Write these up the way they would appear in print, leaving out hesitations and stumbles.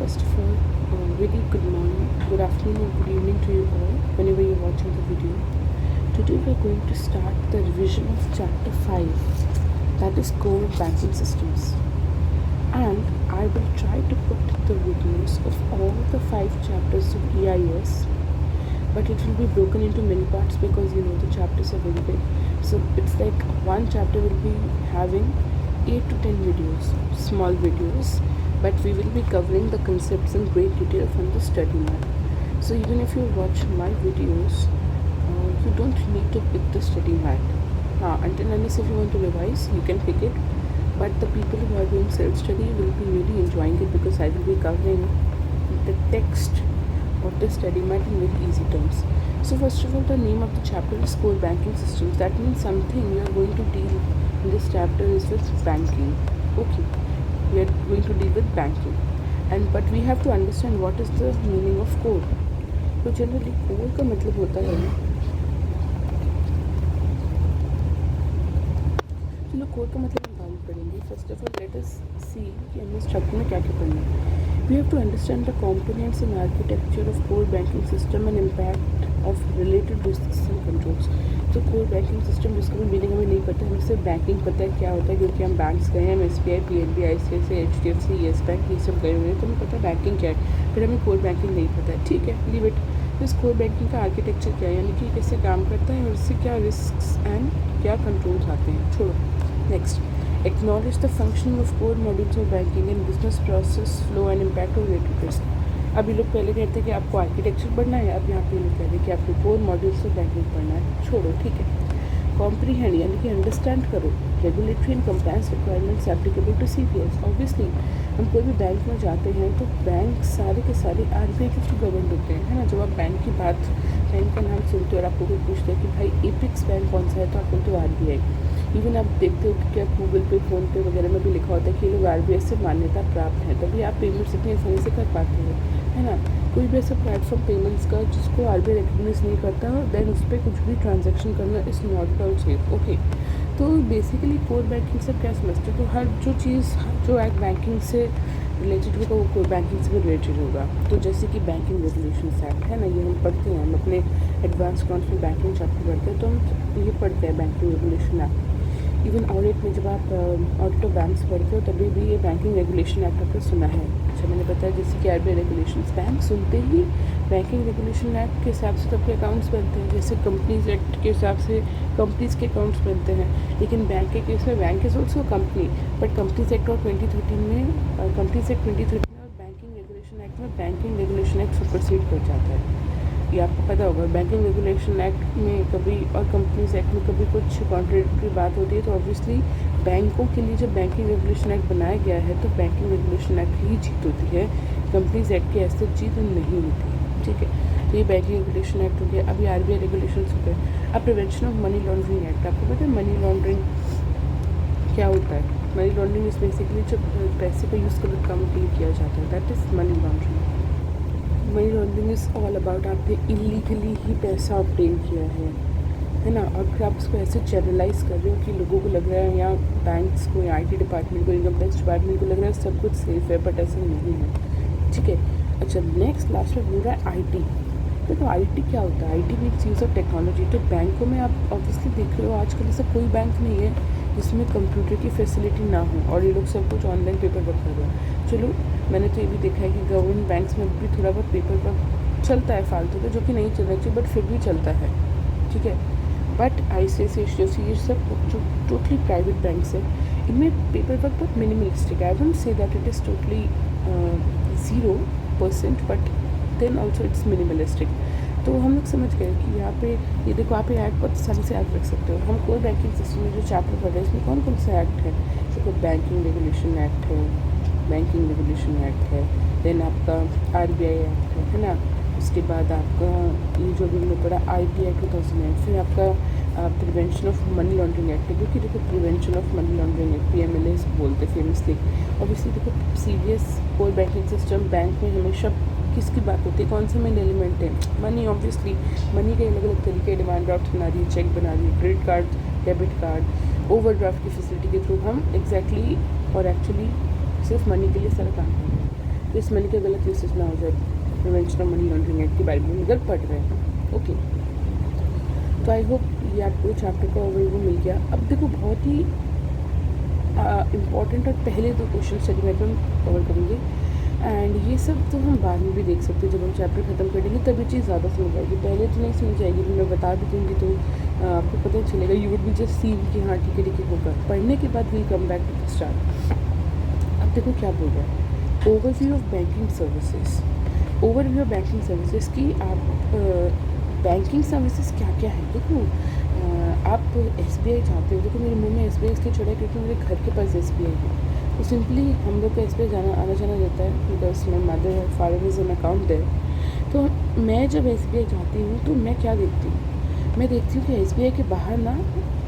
first of all, really good morning, good afternoon, or good evening to you all, whenever you're watching the video. Today we're going to start the revision of chapter 5, that is core banking systems. And I will try to put the videos of all the 5 chapters of EIS, but it will be broken into many parts because the chapters are very big. So it's like one chapter will be having 8 to 10 videos, small videos, but we will be covering the concepts in great detail from the study map. So even if you watch my videos, you don't need to pick the study mat. Until unless if you want to revise, you can pick it. But the people who are doing self-study will be really enjoying it because I will be covering the text of the study mat in very easy terms. So first of all, the name of the chapter is core banking systems. That means something you are going to deal in this chapter is with banking. Okay, we are going to deal with banking, but we have to understand what is the meaning of core. तो generally core का मतलब होता है, चलो core का मतलब हम बात करेंगे. First of all let us see कि हमें स्ट्रक्चर में क्या क्या करना है. We have to understand the components in architecture of core banking system and impact of related risks and controls. तो कोर बैंकिंग सिस्टम जिसका भी मीनिंग हमें नहीं पता, हमें सिर्फ बैंकिंग पता है क्या होता है, क्योंकि हम बैंक्स गए हैं, SBI, PNB, ICICI, HDFC, yes bank, ये सब गए हुए हैं, तो हमें पता है बैंकिंग क्या है. फिर हमें कोर बैंकिंग नहीं पता है, ठीक है, लीव इट. इस कोर बैंकिंग का आर्किटेक्चर क्या है, यानी कि कैसे काम करता है और इससे क्या रिस्क्स एंड क्या कंट्रोल्स आते हैं, छोड़ो. Next, acknowledge the functioning of core modules of banking in business process flow and impact of related risk. अभी लोग पहले कहते हैं कि आपको आर्किटेक्चर पढ़ना है, अब यहाँ पे लोग कह रहे हैं कि आपको कोर मॉड्यूल्स ऑफ बैंकिंग पढ़ना है, छोड़ो, ठीक है. कॉम्प्रीहेंड यानी कि अंडरस्टैंड करो regulatory and compliance requirements applicable to CPS. Obviously हम कोई भी बैंक में जाते हैं तो बैंक सारे के सारे RBI के थ्रू गवर्न होते हैं, है ना. जब आप बैंक की बात, बैंक का नाम सुनते हो और आपको कोई पूछते हैं कि भाई एपिक्स बैंक कौन सा है, तो आप बोलते हो RBI. इवन आप देखते हो कि क्या गूगल पे, फ़ोनपे वगैरह में भी लिखा होता है कि ये लोग RBI से मान्यता प्राप्त हैं, तभी आप पेमेंट्स इतनी आसानी से कर पाते हो, है ना. कोई भी ऐसा प्लेटफॉर्म पेमेंट्स का जिसको RBI रिकग्नाइज नहीं करता, देन उस पर कुछ भी ट्रांजैक्शन करना is not at safe. Okay, तो बेसिकली कोर बैंकिंग से क्या समझते हो, तो हर जो चीज़ जो एक बैंकिंग से रिलेटेड होगा वो कोर बैंकिंग से भी रिलेटेड होगा. तो जैसे कि बैंकिंग रेगुलेशंस एक्ट है ना, ये हम पढ़ते हैं, हम अपने एडवांस अकाउंट्स में बैंकिंग चैप्टर पढ़ते हैं, तो हम ये पढ़ते हैं banking regulation act. Even audit में जब आप ऑडिट ऑफ बैंक्स पढ़ते हो तभी भी ये बैंकिंग रेगुलेशन एक्ट आपने सुना है. अच्छा, मैंने बताया जैसे कि RBI रेगुलेशंस, बैंक सुनते ही बैंकिंग रेगुलेशन एक्ट के हिसाब से सबके अकाउंट्स बनते हैं. जैसे कंपनीज एक्ट के हिसाब से कंपनीज़ के अकाउंट्स बनते हैं, लेकिन बैंक के केस में bank is also company, but companies act और 2013 में कंपनीज एक्ट 2013 और बैंकिंग रेगुलेशन एक्ट में बैंकिंग रेगुलेशन एक्ट सुपरसीड कर जाता है. ये आपको पता होगा. बैंकिंग रेगुलेशन एक्ट में कभी और कंपनीज एक्ट में कभी कुछ कॉन्ट्रडिक्टरी बात होती है, तो ऑब्वियसली बैंकों के लिए जब बैंकिंग रेगुलेशन एक्ट बनाया गया है तो बैंकिंग रेगुलेशन एक्ट ही जीत होती है, कंपनीज एक्ट की ऐसे जीत नहीं होती है, ठीक है. तो ये बैंकिंग रेगुलेशन एक्ट हो गया. अभी RBI रेगुलेशन हो गए. अब prevention of money laundering act, आपको पता है मनी लॉन्ड्रिंग क्या होता है. मनी लॉन्ड्रिंग इज बेसिकली जब पैसे का यूज़ गलत कामों के लिए किया जाता है, that is money laundering. Money laundering is all about आपने इलीगली ही पैसा ऑब्टेन किया है ना, और फिर आप उसको ऐसे चैनलाइज कर रहे हो कि लोगों को लग रहा है या बैंक्स को या IT डिपार्टमेंट को, इनकम टैक्स डिपार्टमेंट को लग रहा है सब कुछ सेफ है, बट ऐसा नहीं है, ठीक है. अच्छा, नेक्स्ट लास्ट में बोल रहा है IT. तो IT क्या होता है. IT means use of technology. तो बैंकों में आप ऑब्वियसली देख रहे हो आजकल ऐसा कोई बैंक नहीं है जिसमें कंप्यूटर की फैसिलिटी ना हो, और ये लोग सब कुछ ऑनलाइन पेपर वर्क कर रहे हैं. चलो, मैंने तो ये भी देखा है कि गवर्नमेंट बैंक्स में भी थोड़ा बहुत पेपर वर्क चलता है फालतू का, जो कि नहीं चलना चाहिए, बट फिर भी चलता है, ठीक है. बट ICICI, HDFC, ये सब जो टोटली प्राइवेट बैंक्स है, इनमें पेपर वर्क बहुत मिनिमलिस्टिक है. I won't say that it is totally 0%, but then also it's minimalistic. तो हम लोग समझ गए कि यहाँ पे ये देखो, आप ये एक्ट बहुत आसानी से याद रख सकते हो. हम कोर बैंकिंग सिस्टम में जो चैप्टर पढ़ रहे हैं इसमें कौन कौन सा एक्ट है. देखो, बैंकिंग रेगुलेशन एक्ट है, बैंकिंग रेगुलेशन एक्ट है, देन आपका RBI एक्ट है ना. उसके बाद आपका ये जो भी हमने पढ़ा IPI 2008, फिर आपका prevention of money laundering act है, क्योंकि देखो prevention of money laundering act PMLA बोलते फेमसली. ऑब्वियसली देखो, serious core banking system bank में हमेशा किसकी बात होती है, कौन सा मेन एलिमेंट है, मनी. ऑब्वियसली मनी के अलग अलग तरीके, डिमांड ड्राफ्ट बना रही है, चेक बना रही है, credit card, debit card, overdraft की फैसिलिटी के थ्रू हम एग्जैक्टली और एक्चुअली सिर्फ मनी के लिए सारा काम करेंगे. तो इस मनी का गलत यूसेज ना हो जाए, prevention of money laundering act के बारे में अगर पढ़ रहे हैं। ओके, तो आई होप ये आपको चैप्टर का ओवरव्यू मिल गया। अब देखो बहुत ही इम्पॉर्टेंट और पहले 2 क्वेश्चन स्टडी में हम कवर करेंगे, एंड ये सब तो हम बाद में भी देख सकते हैं। जब हम चैप्टर ख़त्म कर देंगे तभी चीज़ ज़्यादा समझ आएगी, पहले तो नहीं समझ आएगी। मैं बता भी दूँगी तो आपको पता चलेगा, you would be just see कि हाँ ठीक है होगा। पढ़ने के बाद will come back to the start. अब देखो क्या बोल रहा है, overview of banking services. Overview of banking services की आप बैंकिंग सर्विसेज क्या क्या है। देखो आप SBI चाहते हो, देखो मेरे मुंह में SBI इसलिए चढ़ा है क्योंकि मेरे घर के पास SBI है, तो सिंपली हम लोग को SBI आना जाना रहता है, बिकॉज माई मदर और father is an account there. तो मैं जब SBI जाती हूँ तो मैं क्या देखती हूँ, मैं देखती हूँ कि SBI के बाहर ना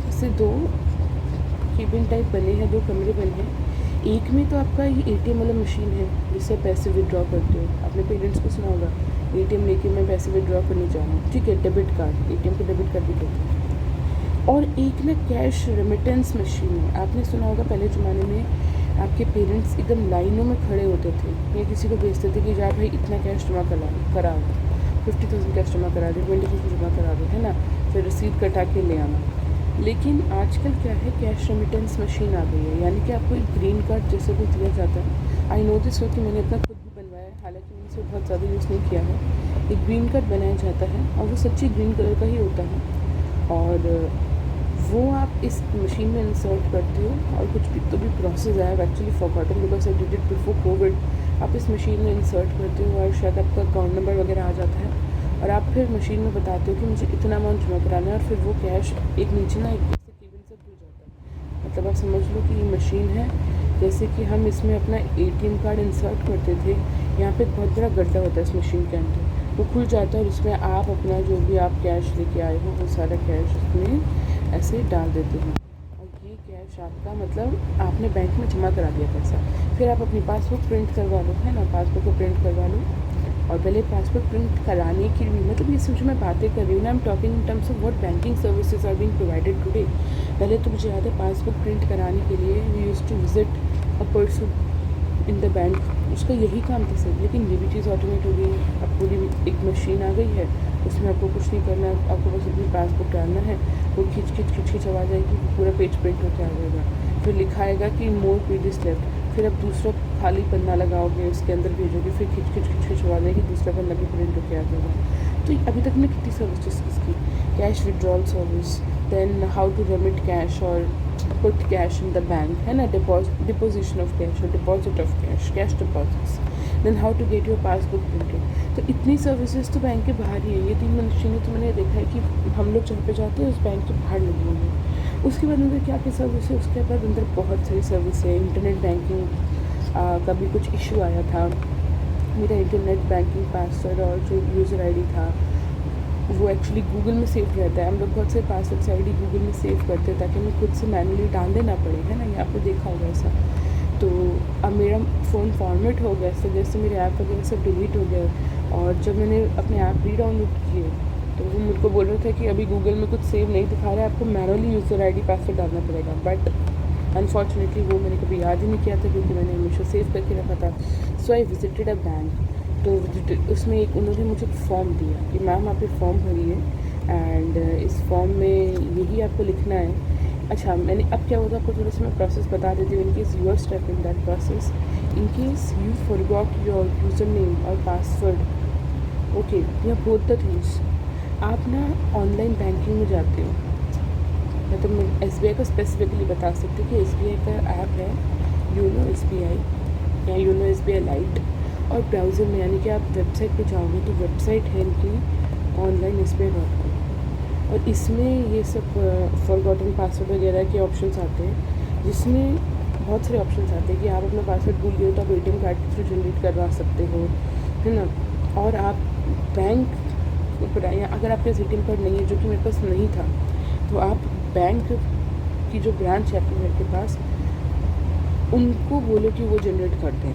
जैसे 2 केबिन टाइप बने हैं, 2 कमरे बने हैं। एक में तो आपका ये ATM वाला मशीन है जिससे पैसे विड्रॉ करते हो। अपने पेरेंट्स को सुना होगा, ATM लेके मैं पैसे विड्रॉ करने जा रहा हूँ, ठीक है, डेबिट कार्ड, ATM को डेबिट कार्ड भी कहते हैं। और एक ना कैश रेमिटेंस मशीन है। आपने सुना होगा पहले ज़माने में आपके पेरेंट्स एकदम लाइनों में खड़े होते थे, या किसी को भेजते थे कि जा भाई इतना कैश जमा करा 50,000 कैश जमा करा दे, 20,000 जमा करा दे, है ना, फिर रसीद कटा के ले आना। लेकिन आजकल क्या है, कैश रेमिटेंस मशीन आ गई है, यानी कि आपको एक ग्रीन कार्ड जैसे कुछ दिया जाता है। आई नो दिस, कि मैंने अपना खुद भी बनवाया है, हालांकि मैंने इसे बहुत ज़्यादा यूज़ नहीं किया है। एक ग्रीन कार्ड बनाया जाता है और वो सच्ची ग्रीन कलर का ही होता है, और वो आप इस मशीन में इंसर्ट करते हो। और कुछ भी तो भी प्रोसेस है, actually forgotten because I did it before Covid. आप इस मशीन में इंसर्ट करते हो और शायद आपका अकाउंट नंबर वगैरह आ जाता है, और आप फिर मशीन में बताते हो कि मुझे इतना अमाउंट जमा कराना है, और फिर वो कैश एक नीचे ना एक केबिन से खुल जाता है। मतलब आप समझ लो कि ये मशीन है जैसे कि हम इसमें अपना ATM कार्ड इंसर्ट करते थे, यहाँ पे एक बहुत बड़ा गड्ढा होता है इस मशीन के अंदर, वो खुल जाता है और उसमें आप अपना जो भी आप कैश लेके आए हो वो सारा कैश उसमें ऐसे डाल देते हो, और ये कैश आपका मतलब आपने बैंक में जमा करा दिया पैसा। फिर आप अपनी पासबुक प्रिंट करवा लो, है ना, पासबुक को प्रिंट करवा लो। और पहले पासबुक प्रिंट कराने की भी मतलब ये जो मैं बातें कर रही हूँ ना, I am talking in terms of what banking services are being provided today. पहले तो मुझे याद है पासबुक प्रिंट कराने के लिए we used to visit a person in the bank, उसका यही काम था सर। लेकिन ये भी चीज़ ऑटोमेट हो गई है, अब पूरी एक मशीन आ गई है, उसमें आपको कुछ नहीं करना है, आपको बस अपनी पासबुक डालना है, वो खींच आ जाएगी, पूरा पेज प्रिंट होकर आ जाएगा, फिर लिखाएगा कि मोर पेजेस लेफ्ट, फिर आप दूसरा खाली पन्ना लगाओगे उसके अंदर भेजोगे, फिर खींच आ जाएगी, दूसरा पन्ना भी प्रिंट होकर आ जाएगा। तो अभी तक मैं कितनी सर्विसेज इसकी, cash withdrawal service, then how to remit cash और put cash in the bank, है ना, डिपोजिशन ऑफ कैश और deposit of cash deposits, then how to get your passbook printed. तो इतनी सर्विसेज तो बैंक के बाहर ही है। ये 3 मशीनें तो मैंने देखा है कि हम लोग जहाँ पे जाते हैं उस बैंक के बाहर लगी हुई है। उसके बाद अंदर क्या क्या सर्विस है, उसके बाद अंदर बहुत सारी सर्विस है। इंटरनेट बैंकिंग का भी कुछ इशू आया था, मेरा इंटरनेट बैंकिंग पासवर्ड और जो यूज़र ID था वो एक्चुअली गूगल में सेव रहता है। हम लोग बहुत से पासवर्ड्स ID गूगल में सेव करते हैं ताकि हमें खुद से मैनुअली डालने ना पड़े, है ना, ये आपने देखा होगा ऐसा। तो अब मेरा फ़ोन फॉर्मेट हो गया, तो जैसे मेरे ऐप वगैरह सब डिलीट हो गया, और जब मैंने अपने ऐप रीडाउनलोड किए तो वो मुझे बोल रहा था कि अभी गूगल में कुछ सेव नहीं दिखा रहा है, आपको मैनुअली यूज़र ID पासवर्ड डालना पड़ेगा। बट अनफॉर्चुनेटली वो मैंने कभी याद ही नहीं किया था क्योंकि मैंने हमेशा सेव करके रखा था। सो आई विजिटेड अ बैंक, तो उसमें एक उन्होंने मुझे फॉर्म दिया कि मैम आप ये फॉर्म भरिए, एंड इस फॉर्म में यही आपको लिखना है। अच्छा, मैंने अब क्या होता है आपको थोड़ा सा मैं प्रोसेस बता देती हूँ, in case you are step in that process, in case you forgot your user name और पासवर्ड, ओके, या बोथ द थिंग्स, आप ना ऑनलाइन बैंकिंग में जाते हो। मतलब मैं SBI का स्पेसिफिकली बता सकती हूँ कि SBI का ऐप है योनो SBI या योनो SBI लाइट, और ब्राउज़र में यानी कि आप वेबसाइट पे जाओगे तो वेबसाइट है इनकी online.sbi.com, और इसमें ये सब फॉरगॉटन पासवर्ड वगैरह के ऑप्शंस आते हैं, जिसमें बहुत सारे ऑप्शंस आते हैं कि आप अपना पासवर्ड भूल गए हो तो आप ATM कार्ड के थ्रू जनरेट करवा सकते हो, है ना। और आप बैंक या अगर आपके पास ATM कार्ड नहीं है, जो कि मेरे पास नहीं था, तो आप बैंक की जो ब्रांच है आपके घर के पास उनको बोलो कि वो जनरेट कर दें,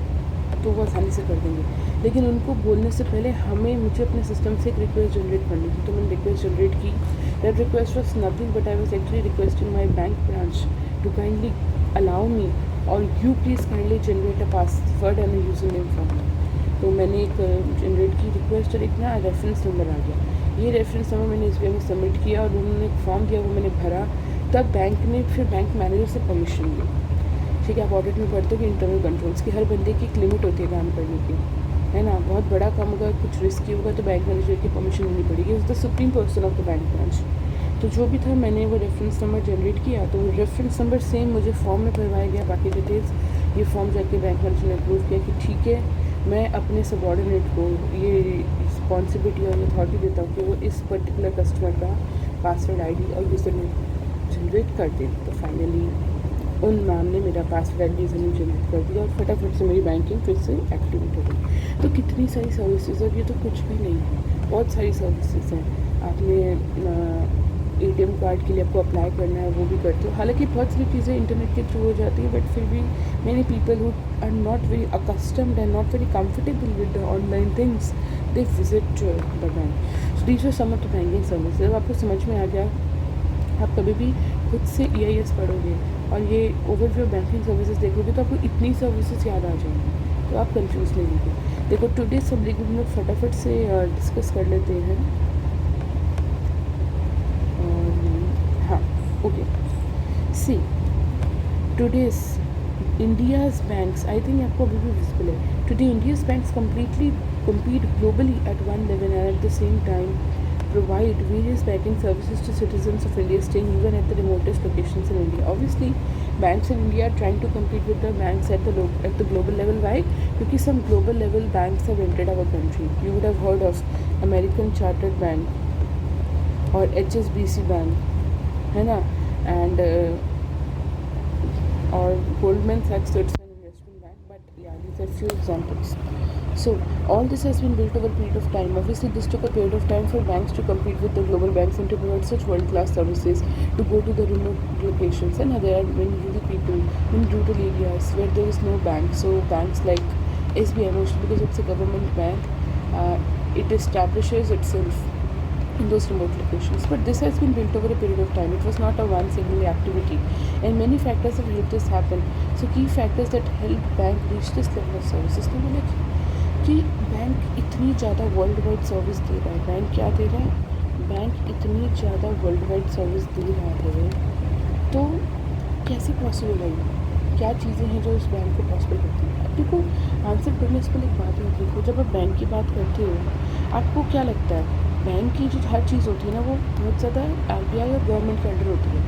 तो वो आसानी से कर देंगे। लेकिन उनको बोलने से पहले मुझे अपने सिस्टम से एक रिक्वेस्ट जनरेट करनी थी, तो मैंने रिक्वेस्ट जनरेट की। That request was nothing but I was actually requesting my bank branch to kindly allow me और you please kindly generate a password and a user name for me. तो मैंने एक generate की request और एक ना reference number आ गया। ये रेफरेंस नंबर मैंने SBI में सबमिट किया और उन्होंने एक फॉर्म दिया, वो मैंने भरा। तब बैंक ने फिर बैंक मैनेजर से परमिशन ली। ठीक है, आप ऑडिट में पढ़ते हो कि इंटरनल कंट्रोल्स की हर बंदे की एक लिमिट होती है काम करने की, है ना। बहुत बड़ा काम होगा, कुछ रिस्की होगा तो बैंक मैनेजर की परमिशन लेनी पड़ेगी। Is the supreme person of the bank branch. तो जो भी था मैंने वो रेफरेंस नंबर जनरेट किया, तो वो रेफरेंस नंबर सेम मुझे फॉर्म में भरवाया गया, बाकी डिटेल्स। ये फॉर्म जाके बैंक मैनेजर ने अप्रूव किया कि ठीक है, मैं अपने सबॉर्डिनेट को ये रिस्पॉन्सिबिलिटी और अथॉरिटी देता हूँ कि वो इस पर्टिकुलर कस्टमर का पासवर्ड ID और यूज़र नेम जनरेट कर दे। तो फाइनली उन मैम ने मेरा password ID user name generate कर दिया और फटाफट से मेरी बैंकिंग फिर से एक्टिवेट हो गई। तो कितनी सारी सर्विसेज, और ये तो कुछ भी नहीं है, बहुत सारी सर्विसेज हैं। आपने ATM कार्ड के लिए आपको अप्लाई करना है, वो भी करते हो। हालांकि बहुत सारी चीज़ें इंटरनेट के थ्रू हो जाती हैं, बट फिर भी many people who are not very accustomed and not very comfortable with the online things, they visit the bank. So these are some of the banking services. अब आपको समझ में आ गया, आप कभी भी खुद से EIS पढ़ोगे और ये ओवरव्यू बैंकिंग सर्विसेज देखोगे तो आपको इतनी सर्विसेज याद आ जाएंगी, तो आप कंफ्यूज नहीं होंगे। देखो टुडे सब हम लोग फटाफट से डिस्कस कर लेते हैं। हाँ, okay, see today's India's banks, I think आपको अभी भी विजिबल है। Today India's banks completely compete globally at one level and at the same time provide various banking services to citizens of India staying even at the remotest locations in India. Obviously, banks in India are trying to compete with the banks at the global level. Why? Because some global level banks have entered our country. You would have heard of American Chartered Bank or HSBC Bank, है ना, and or Goldman Sachs, so it's an investment bank. But yeah, these are few examples. So all this has been built over a period of time. Obviously, this took a period of time for banks to compete with the global banks and to provide such world-class services to go to the remote locations. And there are many rural people in rural areas where there is no bank. So banks like SBI, mostly because it's a government bank, it establishes itself in those remote locations. But this has been built over a period of time. It was not a one single activity, and many factors have helped this happen. So key factors that help bank reach this level of services. तो बोले कि bank इतनी ज़्यादा world wide service दे रहा है। Bank क्या दे रहा है? बैंक इतनी ज़्यादा वर्ल्ड वाइड सर्विस दे रहा है, तो कैसे पॉसिबल है? क्या चीज़ें हैं जो इस बैंक को पॉसिबल करती हैं? अब देखो, आंसर करने से पहले एक बात है, देखो जब आप बैंक की बात करते हो, आपको क्या लगता है? बैंक की जो हर चीज़ होती है ना, वो बहुत ज़्यादा RBI और गवर्नमेंट के अंडर होती है।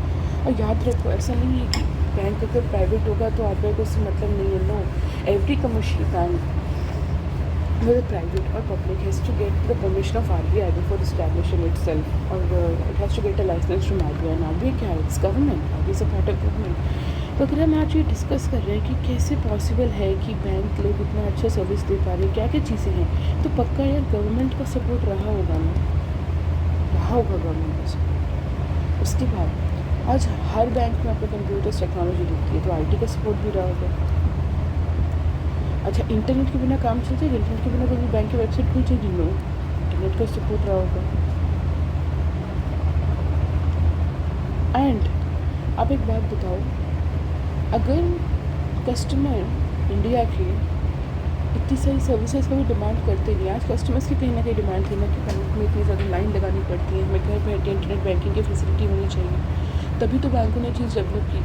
और याद रखो, ऐसा नहीं है कि बैंक अगर प्राइवेट होगा तो RBI को उससे मतलब नहीं है। No, every commercial bank, whether private or public, has to get the permission of RBI before establishing itself, or it has to get a license from RBI. And RBI क्या है? It's government. RBI is a part of government. तो अगर हम आज ये discuss कर रहे हैं कि कैसे पॉसिबल है कि बैंक लोग इतना अच्छा सर्विस दे पा रहे हैं, क्या क्या चीज़ें हैं, तो पक्का यार गवर्नमेंट का सपोर्ट रहा होगा ना, रहा होगा गवर्नमेंट का सपोर्ट। उसके बाद आज हर बैंक में आपको कंप्यूटर्स टेक्नोलॉजी दिखती है, तो IT का सपोर्ट भी रहा होगा। अच्छा, इंटरनेट के बिना काम चलता है? इंटरनेट के बिना कभी बैंक की वेबसाइट खुल जाएगी? नो, इंटरनेट का सपोर्ट रहा होगा। एंड आप एक बात बताओ, अगर कस्टमर इंडिया के इतनी सारी सर्विसेज का भी डिमांड करते नहीं, आज कस्टमर्स की कहीं ना कहीं डिमांड थी ना कि बैंक में इतनी ज़्यादा लाइन लगानी पड़ती है, हमें घर बैठे इंटरनेट बैंकिंग की फैसिलिटी होनी चाहिए, तभी तो बैंकों ने चीज़ डेवलप की।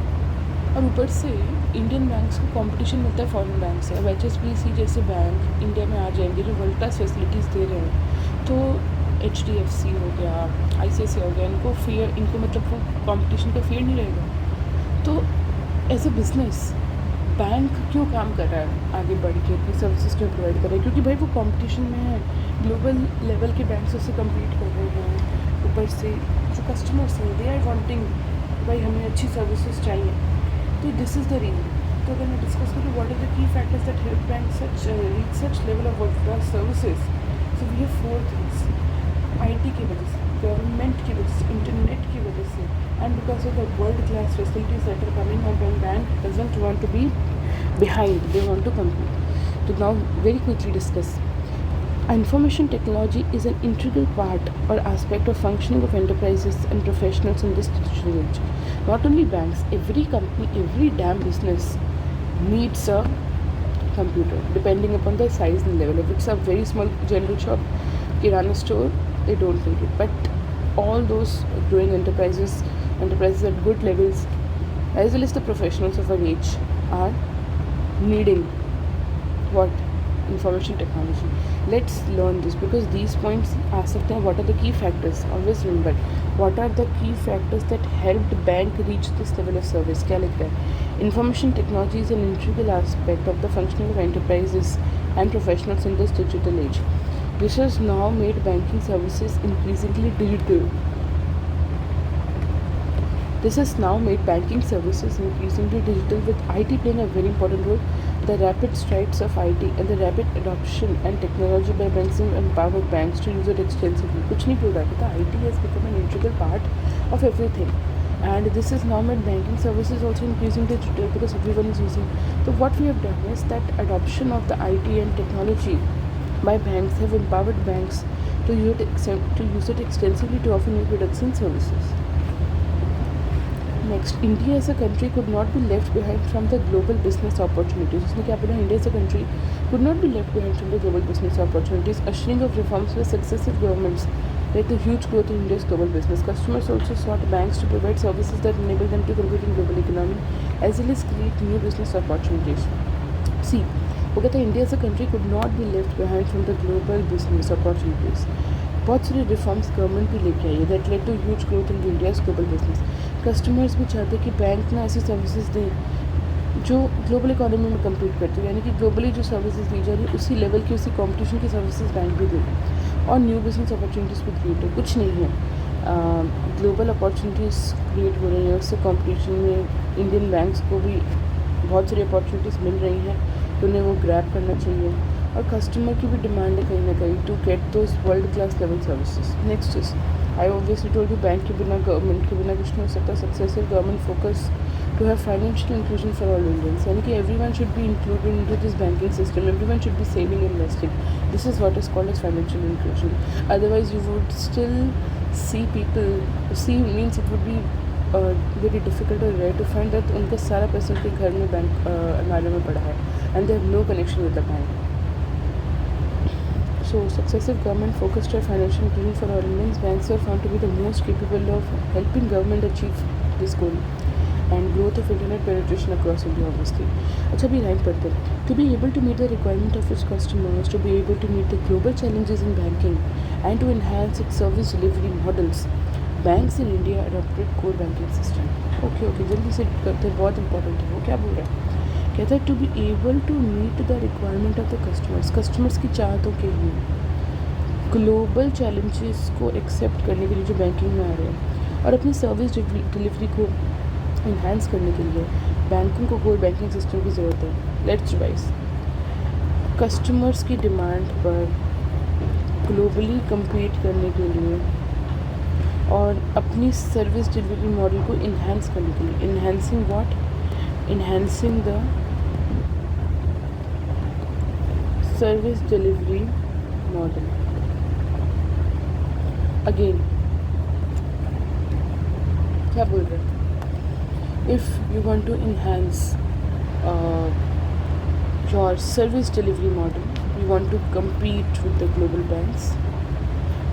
और ऊपर से इंडियन बैंक्स को कंपटीशन मिलता है फॉरेन बैंक से। अब HSBC जैसे बैंक इंडिया में आ जाएंगे जो वर्ल्ड क्लास फैसिलिटीज़ दे रहे हैं, तो HDFC हो गया, ICICI हो गया, इनको मतलब वो कंपटीशन का फियर नहीं रहेगा। तो एज अ बिज़नेस बैंक क्यों काम कर रहा है आगे बढ़ के, अपनी सर्विसेज क्यों प्रोवाइड कर रहा है? क्योंकि भाई वो कंपटीशन में है, ग्लोबल लेवल के बैंक उससे कम्पीट कर रहे हैं। ऊपर से जो कस्टमर्स हैं, दे आर वांटिंग, भाई हमें अच्छी सर्विसेज चाहिए। तो दिस इज़ द रीजन। तो अगर मैं डिस्कस करूँ what are the key factors that help bank reach such level of world class services, so we have 4 things. IT की वजह से, गवर्नमेंट की वजह से, इंटरनेट की वजह से, and because of the world class facilities that are coming on, when bank doesn't want to be behind, they want to compete. So now very quickly discuss. Information technology is an integral part or aspect of functioning of enterprises and professionals in this digital age. Not only banks, every company, every damn business needs a computer, depending upon the size and level. If it's a very small general shop, kirana store, they don't need it. But all those growing enterprises at good levels, as well as the professionals of our age, are needing what? Information technology. Let's learn this, because these points आ सकते हैं. What are the key factors? Always remember, what are the key factors that helped bank reach this level of service? क्या लिख रहा है? Information technology is an integral aspect of the functioning of enterprises and professionals in this digital age. This has now made banking services increasingly digital. This has now made banking services increasingly digital, with IT playing a very important role. The rapid strides of IT and the rapid adoption and technology by banks have empowered banks to use it extensively. कुछ नहीं बोल रहा था, IT has become an integral part of everything, and this has now made banking services also increasingly digital because everyone is using. So what we have done is that adoption of the IT and technology by banks have empowered banks to use it extensively to offer new products and services. Next, India as a country could not be left behind from the global business opportunities. उसने क्या बोला? India as a country could not be left behind from the global business opportunities. A string of reforms by successive governments led to huge growth in India's global business. Customers also sought banks to provide services that enable them to compete in global economy, as well as create new business opportunities. See, वो कहता है India as a country could not be left behind from the global business opportunities. बहुत सारे reforms government भी लेके आई है that led to huge growth in India's global business. Customers भी चाहते हैं कि बैंक ना ऐसी सर्विसेज दें जो ग्लोबल इकोनॉमी में कम्पीट करती है, यानी कि ग्लोबली जो सर्विसेज दी जा रही है उसी लेवल की, उसी कॉम्पिटिशन की सर्विसेज बैंक भी दे, और न्यू बिजनेस अपॉर्चुनिटीज़ भी क्रिएट हो. कुछ नहीं है, ग्लोबल अपॉर्चुनिटीज़ क्रिएट हो रही हैं, उससे कॉम्पिटिशन में इंडियन बैंक्स को भी बहुत सारी अपॉर्चुनिटीज़ मिल रही हैं, तो उन्हें वो ग्रैब करना चाहिए. और कस्टमर की भी डिमांड है कहीं ना कहीं to get those world class level services. Next is, I obviously told you, bank के बिना, गवर्नमेंट के बिना कुछ नहीं हो सकता. Successful government focus to have financial inclusion for all Indians, यानी कि everyone should be included into this banking system, everyone should be saving and investing. This is what is called as financial inclusion. Otherwise you would still see people, see means it would be very difficult और rare to find that उनका सारा पैसा उनके घर में bank अलमारी में पड़ा है and they have no connection with the bank. So, successive government focused on financial inclusion for all Indians. Banks were found to be the most capable of helping government achieve this goal and growth of internet penetration across India, obviously. अच्छा, अभी line पढ़ते हैं. To be able to meet the requirement of its customers, to be able to meet the global challenges in banking, and to enhance its service delivery models, banks in India adopted core banking system. Okay, जल्दी से करते हैं, बहुत important है. वो क्या बोल रहा है? कहता है to be able to meet the requirement of the customers की चाहतों के लिए ग्लोबल चैलेंजेस को एक्सेप्ट करने के लिए जो बैंकिंग में आ रहे हैं, और अपनी सर्विस डिलीवरी को इन्हांस करने के लिए बैंकों को कोर बैंकिंग सिस्टम की ज़रूरत है. Let's revise. कस्टमर्स की डिमांड पर ग्लोबली कम्पीट करने के लिए और अपनी सर्विस डिलीवरी मॉडल को इन्हांस करने के लिए, enhancing what? Enhancing the service delivery model. Again, क्या बोल रहे हैं? If you want to enhance your service delivery model, you want to compete with the global banks,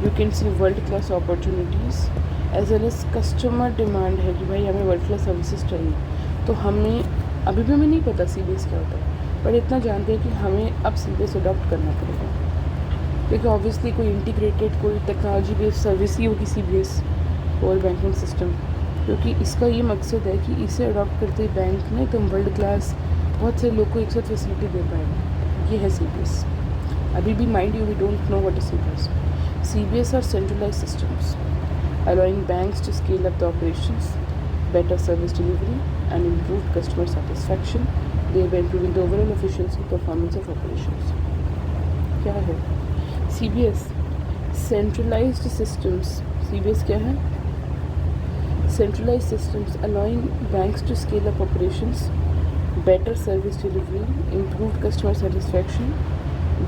you can see world class opportunities as well as customer demand है कि भाई हमें world class services चाहिए. तो हमें अभी भी हमें नहीं पता CBS क्या होता है, पर इतना जानते हैं कि हमें अब CBS अडॉप्ट करना पड़ेगा, क्योंकि ऑब्वियसली कोई इंटीग्रेटेड कोई टेक्नोलॉजी बेस्ड सर्विस ही होगी CBS कोर बैंकिंग सिस्टम, क्योंकि इसका ये मकसद है कि इसे अडॉप्ट करते ही बैंक ने तुम वर्ल्ड क्लास बहुत से लोग को एक साथ फैसिलिटी दे पाएंगे. ये है CBS. अभी भी mind you, we don't know what is CBS. CBS are centralise systems allowing banks to scale up the operations, better service delivery, and improved customer satisfaction, thereby improving the overall efficiency and performance of operations. क्या है CBS? Centralized systems. CBS क्या है? Centralized systems allowing banks to scale up operations, better service delivery, improved customer satisfaction,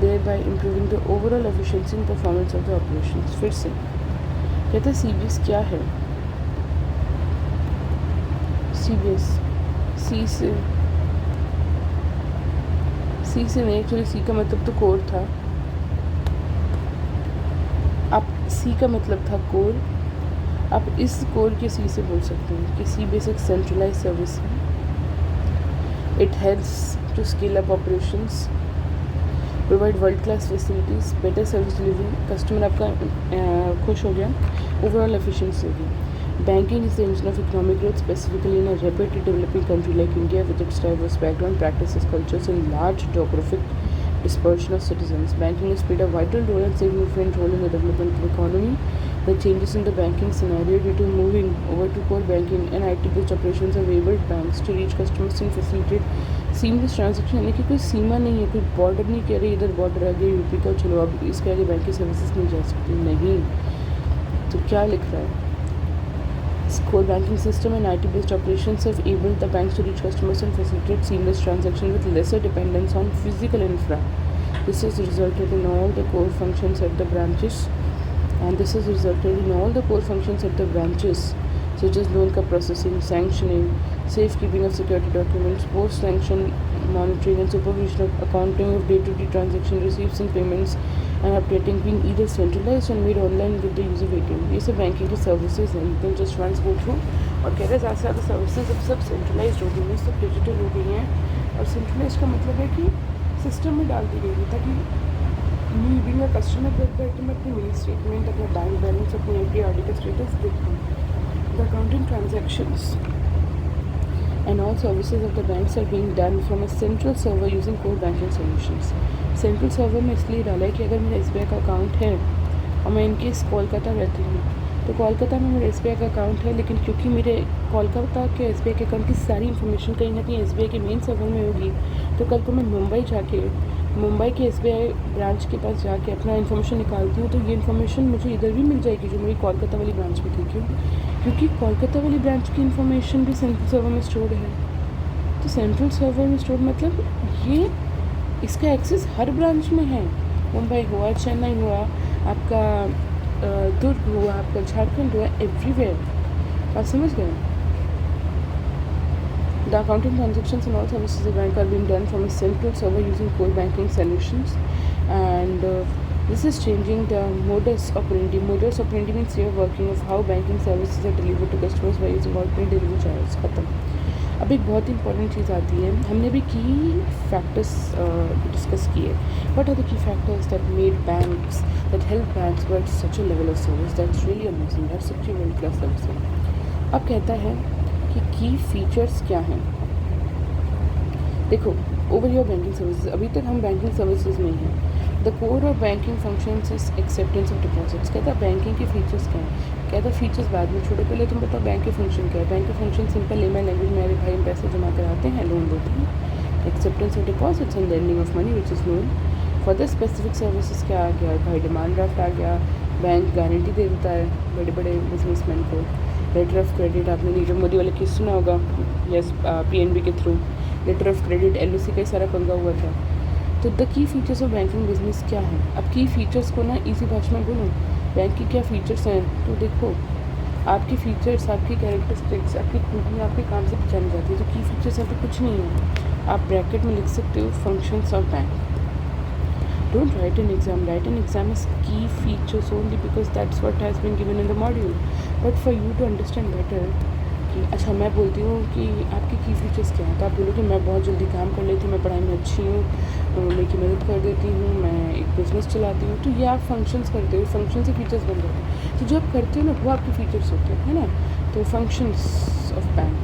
thereby improving the overall efficiency and performance of the operations. फिर से कहते हैं CBS क्या है? CBS, C से सी से नहीं, एक्चुअली सी का मतलब तो कोर था। आप सी का मतलब था कोर, आप इस कोर के सी से बोल सकते हैं कि सी बेसिक सेंट्रलाइज सर्विस है। It helps to scale up operations, provide world class facilities, better service delivery, customer आपका खुश हो गया, ओवरऑल एफिशिएंसी होगी। Banking is the engine of economic growth, specifically in a rapidly developing country like India with its diverse background, practices, cultures and large geographic dispersion of citizens. Banking has played a vital role and significant role in the development of the economy. The changes in the banking scenario due to moving over to core banking and IT-based operations have enabled banks to reach customers and facilitate seamless transaction. यानी कि कोई सीमा नहीं है, कोई border नहीं कह रही इधर बॉर्डर आ गया यूपी का, चलो अब इसके आगे बैंक की सर्विसेज नहीं जा सकती, नहीं। तो क्या लिख रहा है? Core banking system and IT-based operations have enabled the banks to reach customers and facilitate seamless transaction with lesser dependence on physical infra. This has resulted in all the core functions at the branches, such as loan processing, sanctioning, safekeeping of security documents, post-sanction monitoring and supervision of accounting of day-to-day transaction receipts and payments, and updating being either centralized and made online with the use of ATM. ये सब banking की services हैं, you can just once go through. और कह रहे ज़्यादा से ज़्यादा सर्विसेज अब सब सेंट्रलाइज हो गई हैं, सब डिजिटल हो गई हैं। और सेंट्रलाइज का मतलब है कि सिस्टम में डाल दी गई है ताकि मी बीइंग अ कस्टमर कर करके मैं अपनी मिनी स्टेटमेंट, अपना बैंक बैलेंस, अपनी एफडी आरडी का स्टेटस देखूँ। The accounting transactions and all services of the banks are being done from a central server using core banking solutions. Central server में इसलिए डाला है कि अगर मेरा SBI का अकाउंट है और मैं इनकेस कोलकाता रहती हूँ, तो कोलकाता में मेरा SBI का अकाउंट है, लेकिन क्योंकि मेरे कोलकाता के SBI के अकाउंट की सारी इन्फॉर्मेशन कहीं ना कहीं SBI के मेन सर्वर में होगी, तो कल को मैं मुंबई के SBI ब्रांच के पास जाके अपना इन्फॉर्मेशन निकालती हूँ, तो ये इन्फॉर्मेशन मुझे इधर भी मिल जाएगी जो मेरी कोलकाता वाली ब्रांच में थी। क्यों? क्योंकि कोलकाता वाली ब्रांच की इन्फॉर्मेशन भी सेंट्रल सर्वर में स्टोर्ड है। तो सेंट्रल सर्वर में स्टोर मतलब ये इसका एक्सेस हर ब्रांच में है। मुंबई हुआ, चेन्नई हुआ, आपका दुर्ग हुआ, आपका झारखंड हुआ, एवरीवेयर। आप समझ गए? The accounting transactions and all services of bank are being done from a central server using core banking solutions, and this is changing the modus operandi. Modus operandi means way of working of how banking services are delivered to customers by using alternate delivery channels. खत्म। अब एक बहुत important चीज़ आती है, हमने भी key factors discuss किए। What are the key factors that made banks, that help banks work such a level of service that's really amazing, that's such a world class service. अब कहता है कि की फीचर्स क्या हैं। देखो, ओवर योर बैंकिंग सर्विसेज, अभी तक हम बैंकिंग सर्विसेज में हैं। The core of banking functions is acceptance of deposits. कहता है बैंकिंग के फीचर्स क्या हैं। कहता है फीचर्स बाद में छोड़ो, पहले तुम बताओ बैंक के फंक्शन क्या है। बैंक के फंक्शन सिंपल लेमन लैंग्वेज में, अरे भाई हम पैसे जमा कराते हैं, लोन देते हैं। Acceptance of deposits and lending of money which is loan. Further specific services क्या आ गया भाई, डिमांड ड्राफ्ट आ गया, बैंक गारंटी दे देता है बड़े बड़े बिजनेसमैन को। लेटर ऑफ क्रेडिट, आपने नीरव मोदी वाले केस सुना होगा, यस, PNB के through letter of credit, LOC का सारा पंगा हुआ था। तो the key features of banking business क्या है। अब की फीचर्स को ना इसी भाषा में बोलूँ, बैंक की क्या फीचर्स हैं, तो देखो आपकी फीचर्स, आपकी कैरेक्टरिस्टिक्स, आपकी खूबियाँ आपके काम से पहचानी जाती है। तो की फीचर्स यहाँ पे कुछ नहीं है, आप ब्रैकेट में लिख सकते हो functions of bank. Don't write an exam. Write an exam is key features only because that's what has been given in the module. But for you to understand better, कि अच्छा मैं बोलती हूँ कि आपके की फीचर्स क्या हैं, तो आप बोलो कि मैं बहुत जल्दी काम कर लेती हूँ, मैं पढ़ाई में अच्छी हूँ, मम्मी की मदद कर देती हूँ, मैं एक बिज़नेस चलाती हूँ। तो ये आप फंक्शंस करते हो, फंक्शन से फीचर्स बन जाते हैं। तो जो आप करते हो ना वो आपके फीचर्स होते हैं, है ना। तो फंक्शंस ऑफ बैंक।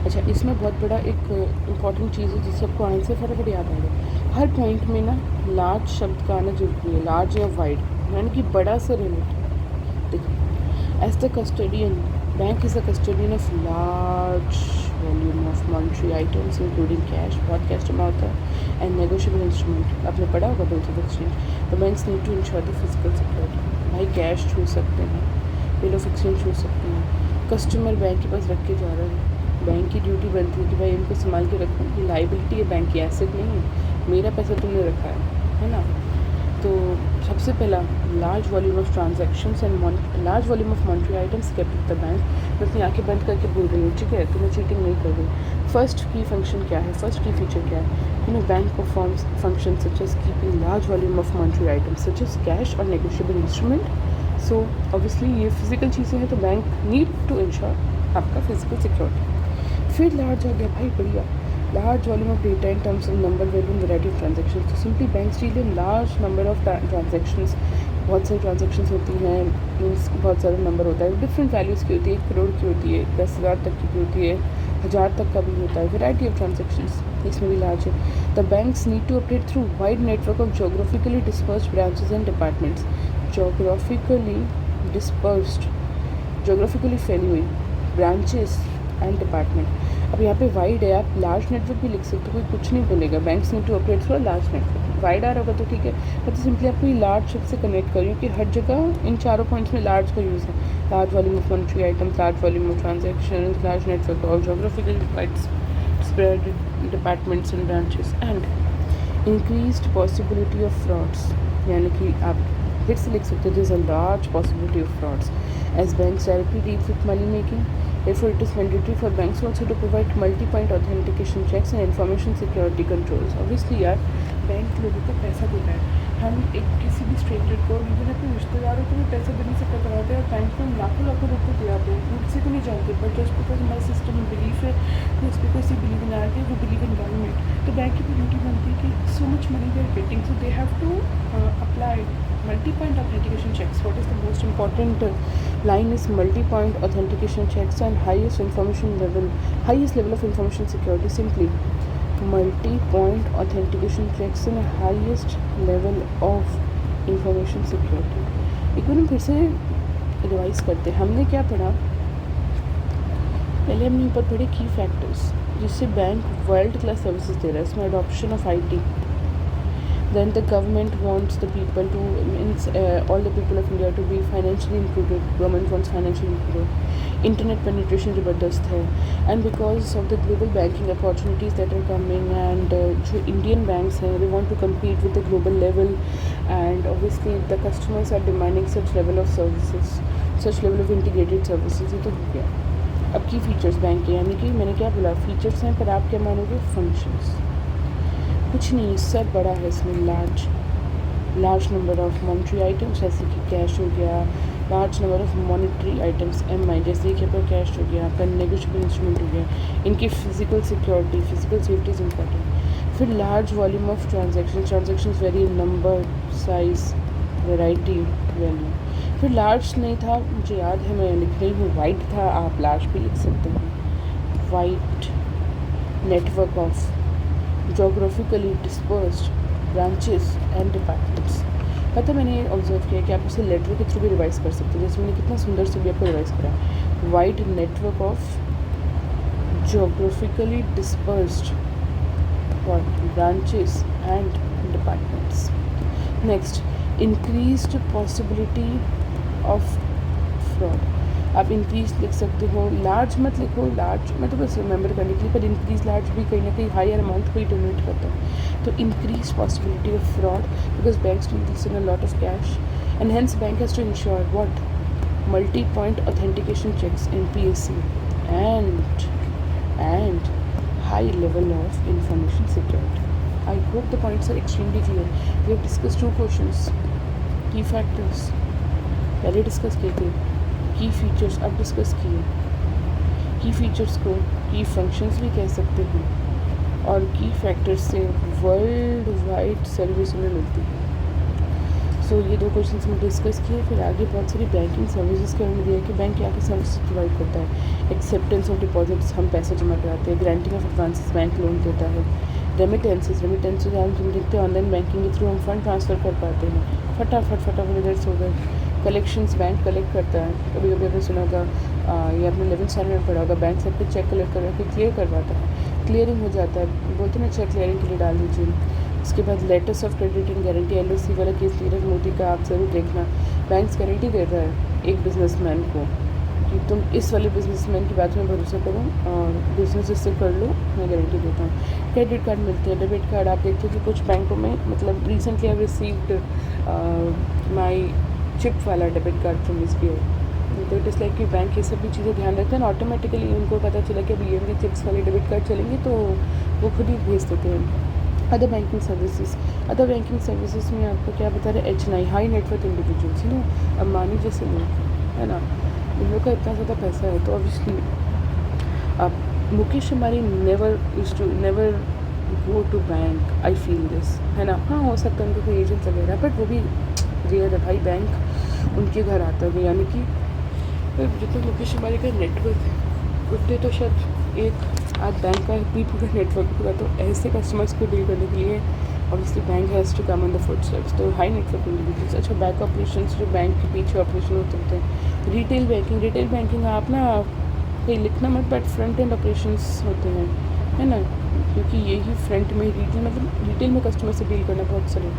अच्छा, इसमें बहुत बड़ा एक इम्पॉर्टेंट चीज़ है जिससे आपको आंसर फटाफट याद आएगा। हर पॉइंट में ना लार्ज शब्द का आना जरूरी है, लार्ज या वाइड, यानी कि बड़ा से रिलेटेड। देखो, as the custodian, bank is the custodian of large volume of monetary items including cash, बहुत कैश जमा होता है, एंड नेगोशिएबल इंस्ट्रूमेंट। आपने पढ़ा होगा bills of exchange. The banks need to ensure the physical security. भाई cash छू सकते हैं, बिल ऑफ एक्सचेंज छू सकते हैं, कस्टमर बैंक के पास रख के जा रहा है, बैंक की ड्यूटी बनती है कि भाई इनको संभाल के रखो, ये लाइबिलिटी है, बैंक की एसेट नहीं है, मेरा पैसा तुमने रखा है ना। तो सबसे पहला large volume of transactions and large volume of monetary items kept with the bank. मैं अपनी आंखें बंद करके बोल रही हूँ, ठीक है, तो मैं चीटिंग नहीं कर रही। फर्स्ट की फंक्शन क्या है, फर्स्ट की फीचर क्या है, bank performs function such as keeping large volume of monetary items such as cash और नेगोशिएबल इंस्ट्रूमेंट। सो ऑब्वियसली ये फिजिकल चीज़ें हैं, तो बैंक नीड टू इंश्योर आपका फिजिकल सिक्योरिटी। फिर लार्ज आ गया भाई, बढ़िया, large volume of data in terms of number, value and variety of transactions। तो simply banks deal in large number of transactions। बहुत सारी ट्रांजेक्शन्स होती हैं, मीन्स बहुत सारा नंबर होता है, डिफरेंट वैल्यूज़ की होती है, 1 करोड़ की होती है, 10,000 तक की होती है, 1000 तक का भी होता है, वैरायटी ऑफ ट्रांजेक्शन्स इसमें भी लार्ज है। The banks need to operate through wide network of geographically dispersed branches and departments. Geographically dispersed, geographically फैली हुई ब्रांचेस एंड डिपार्टमेंट। अब यहाँ पे वाइड है, आप लार्ज नेटवर्क भी लिख सकते हो, कोई कुछ नहीं बोलेगा। Banks need to operate through large network. Wide आ रहा होगा तो ठीक है, तो सिंपली आपको ये लार्ज शब्द से कनेक्ट करिए कि हर जगह इन चारों पॉइंट्स में लार्ज का यूज़ है। Large volume of monetary items, large volume of transaction, large network of geographical wide spread departments and branches and increased possibility of frauds. यानी कि आप फिर से लिख सकते हो, this a large possibility of frauds as banks directly deal with money making. Therefore, it is mandatory for banks also to provide multi-point authentication checks and information security controls। Obviously यार, bank लोगों को पैसा देता है, हम एक किसी भी स्ट्रेंजर को, इवन अपने रिश्तेदारों को भी पैसा देने से टकराते हैं और बैंक को लाखों लाखों रुपये दे आते हैं। हम किसी को नहीं जानते, बट जस्ट बिकॉज हमारे सिस्टम में बिलीफ है, just because we believe in R, we believe in government, तो बैंक की भी ड्यूटी बनती है कि so much money they are getting, so they have to apply multi-point authentication checks। What is the most important line is multi-point authentication checks and highest level of information security। Simply multi-point authentication checks and highest level of information security। एक बार हम फिर से revise करते हैं। हमने क्या पढ़ा, पहले हमने ऊपर पढ़े की फैक्टर्स जिससे बैंक वर्ल्ड क्लास सर्विसेज दे रहा है, इसमें adoption of IT। Then the government wants the people to, means all the people of India to be financially included। Government wants financially included। Internet penetration ज़बरदस्त है, and because of the global banking opportunities that are coming, and जो Indian banks हैं, they want to compete with the global level, and obviously the customers are demanding such level of services, such level of integrated services। ये तो हो गया। अब की features bank के, यानी कि मैंने क्या बोला, फीचर्स हैं, पर आप क्या मानोगे, फंक्शंस। कुछ नहीं, सब बड़ा है इसमें। Large number of monetary items जैसे कि कैश हो गया, large number of monetary items MI जैसे कि आपका कैश हो गया, आपका नेगोशिएबल इंस्ट्रूमेंट हो गया, इनकी physical security, physical safety is important. फिर large volume of transactions very number, size, variety, value. फिर लार्ज नहीं था, मुझे याद है, मैं लिख रही हूँ, वाइड था, आप लार्ज भी लिख सकते हैं। Wide network of geographically dispersed branches and departments. पता मैंने ये ऑब्जर्व किया कि आप इसे लेटर के थ्रू भी रिवाइज कर सकते हैं, जैसे मैंने कितना सुंदर से भी आपको रिवाइज करा। Wide network of geographically dispersed branches and departments. Next, increased possibility of fraud. आप इंक्रीज लिख सकते हो, लार्ज मत लिखो, लार्ज मैं तो बस रिमेंबर करने के लिए, पर इंक्रीज लार्ज भी कहीं ना कहीं हायर अमाउंट को ही डोनेट करता है। तो increase possibility of fraud because banks deals in a lot of cash and hence bank has to ensure what, multi point authentication checks MPAC and high level of information security। I hope the points are extremely clear। We have discussed 2 questions, key factors पहले discuss किए थे, की features अब discuss किए। की features को की functions भी कह सकते हैं, और की फैक्टर्स से वर्ल्ड वाइड सर्विस में मिलती है। सो ये 2 क्वेश्चंस में डिस्कस किए। फिर आगे बहुत सारी बैंकिंग सर्विसेज के बारे में दिया कि बैंक क्या क्या सर्विसेज प्रोवाइड करता है। एक्सेप्टेंस ऑफ डिपॉजिट्स, हम पैसे जमा कराते हैं। Granting of advances, bank loan देता है। रेमिटेंसेज हम देखते हैं ऑनलाइन बैंकिंग के थ्रू हम फंड ट्रांसफ़र कर पाते हैं फटाफट इधर हो गए। कलेक्शंस, बैंक कलेक्ट करता है। कभी कभी आपने सुना होगा, ये आपने 11th स्टैंडर्ड में पढ़ा होगा, बैंक से आपके चेक कलेक्ट करके क्लियर करवाता है, क्लियरिंग हो जाता है, बोलते हैं ना चेक क्लियरिंग के लिए डाल दीजिए। उसके बाद letters of credit and guarantee, LOC वाला केस नीरज मोदी का आप ज़रूर देखना। बैंक गारंटी दे रहा है एक बिजनेसमैन को कि तुम इस वाले बिजनेसमैन की बात में भरोसा करो और बिज़नेस इससे कर लो, मैं गारंटी देता हूँ। क्रेडिट कार्ड मिलते हैं, डेबिट कार्ड आप देखते हो कि कुछ बैंकों में, मतलब recently I received my chip वाला डेबिट कार्ड फ्रॉम SBI। तो इट इज़ लाइक कि बैंक ये सब भी चीज़ें ध्यान रखते हैं, ऑटोमेटिकली उनको पता चला कि अभी EMV चिप्स वाले डेबिट कार्ड चलेंगे तो वो खुद ही भेज देते हैं। अदर बैंकिंग सर्विसेज में आपको क्या बता रहे, H9 high net worth individuals, Ambani जैसे लोग, है ना, इन लोग का इतना ज़्यादा पैसा है तो ऑब्वियसली अब Mukesh Ambani never go to bank, I feel this, है ना। हाँ, हो सकता है उनके कोई एजेंट वगैरह, बट वो भी रेयर है भाई, बैंक उनके घर आता है, यानी कि जितना मुकेश अंबानी का नेटवर्क है उतने तो शायद एक आज बैंक का भी पूरा नेटवर्क होगा। तो ऐसे कस्टमर्स को डील करने के लिए obviously bank has to come on the footsteps. तो हाई नेटवर्क इंडिविजुअल्स, अच्छा बैक ऑपरेशंस, जो बैंक के पीछे ऑपरेशन होते हैं। रिटेल बैंकिंग आप ना कहीं लिखना मत, बट फ्रंट एंड ऑपरेशंस होते हैं, है ना, क्योंकि यही फ्रंट में रिटेल में कस्टमर से डील करना बहुत सरल।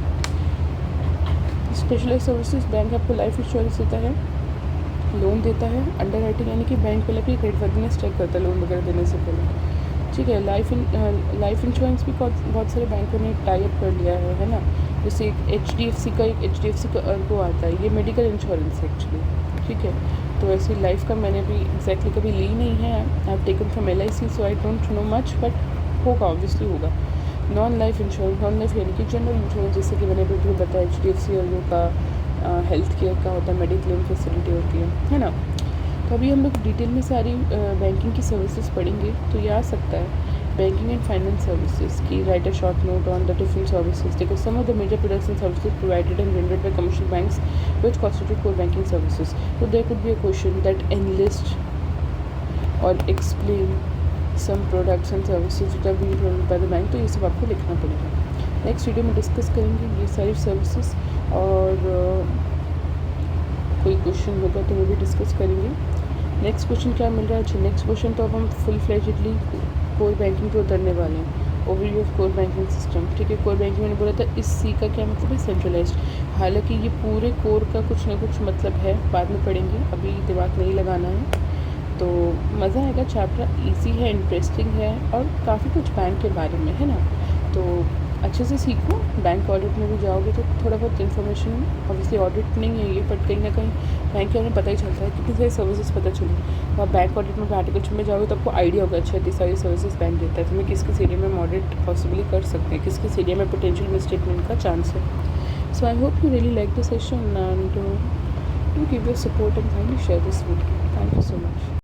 स्पेशलाइज्ड सर्विसेज, बैंक आपको लाइफ इंश्योरेंस देता है, लोन देता है, अंडर राइटिंग यानी कि बैंक पहले भी क्रेडिट वर्दीनेस चेक करता है लोन वगैरह देने से पहले, ठीक है। लाइफ इंश्योरेंस भी बहुत सारे बैंकों ने टाई अप कर लिया है ना। जैसे HDFC का अर्गो आता है, ये मेडिकल इंश्योरेंस है एक्चुअली, ठीक है। तो ऐसे लाइफ का मैंने भी एग्जैक्टली कभी ली नहीं है, I have taken from LIC, so I don't know much, but होगा, ऑब्वियसली होगा। नॉन लाइफ यानी कि जनरल इंश्योरेंस, जैसे कि मैंने अभी बताया HDFC अर्गो का हेल्थ केयर का होता है, मेडिक्लेम फैसिलिटी होती है ना। तो अभी हम लोग डिटेल में सारी बैंकिंग की सर्विसेज पढ़ेंगे, तो ये आ सकता है बैंकिंग एंड फाइनेंस सर्विसेज की। Right a short note on the different services. देखो, some of the major products and services provided and rendered by commercial banks which constitute core banking services. तो there could be a question that enlist और explain some products and services which are being provided by the bank. तो ये सब आपको लिखना पड़ेगा। Next video में discuss करेंगे ये सारी सर्विसेज, और कोई क्वेश्चन होगा तो वो भी डिस्कस करेंगे। नेक्स्ट क्वेश्चन क्या मिल रहा है, अच्छा नेक्स्ट क्वेश्चन तो अब हम फुल फ्लेजेडली कोर बैंकिंग पे उतरने वाले हैं। Overview of core banking system, ठीक है। कोर बैंकिंग मैंने बोला था, इस C का क्या मतलब है, सेंट्रलाइज्ड। हालांकि ये पूरे कोर का कुछ ना कुछ मतलब है, बाद में पढ़ेंगे, अभी दिमाग नहीं लगाना है। तो मज़ा आएगा, चैप्टर ईजी है, इंटरेस्टिंग है, और काफ़ी कुछ बैंक के बारे में है ना। तो अच्छे से सीखो, बैंक ऑडिट में भी जाओगे तो थोड़ा बहुत इन्फॉर्मेशन, ऑब्वियसली ऑडिट नहीं है ये, बट कहीं ना कहीं बैंक के बारे में पता ही चलता है, कितनी सारी सर्विसेज पता चली। तो आप बैंक ऑडिट में आर्टिकल में जाओगे तो आपको आइडिया होगा, अच्छा इतनी सारी सर्विसेज बैंक देता है, तो मैं किस किस एरिया में हम ऑडिट पॉसिबली कर सकते हैं, किस किस एरिया में पोटेंशियल मिसटेकमेंट का चांस है। So I hope you really like the session and do give your support and kindly share this video. Thank you so much.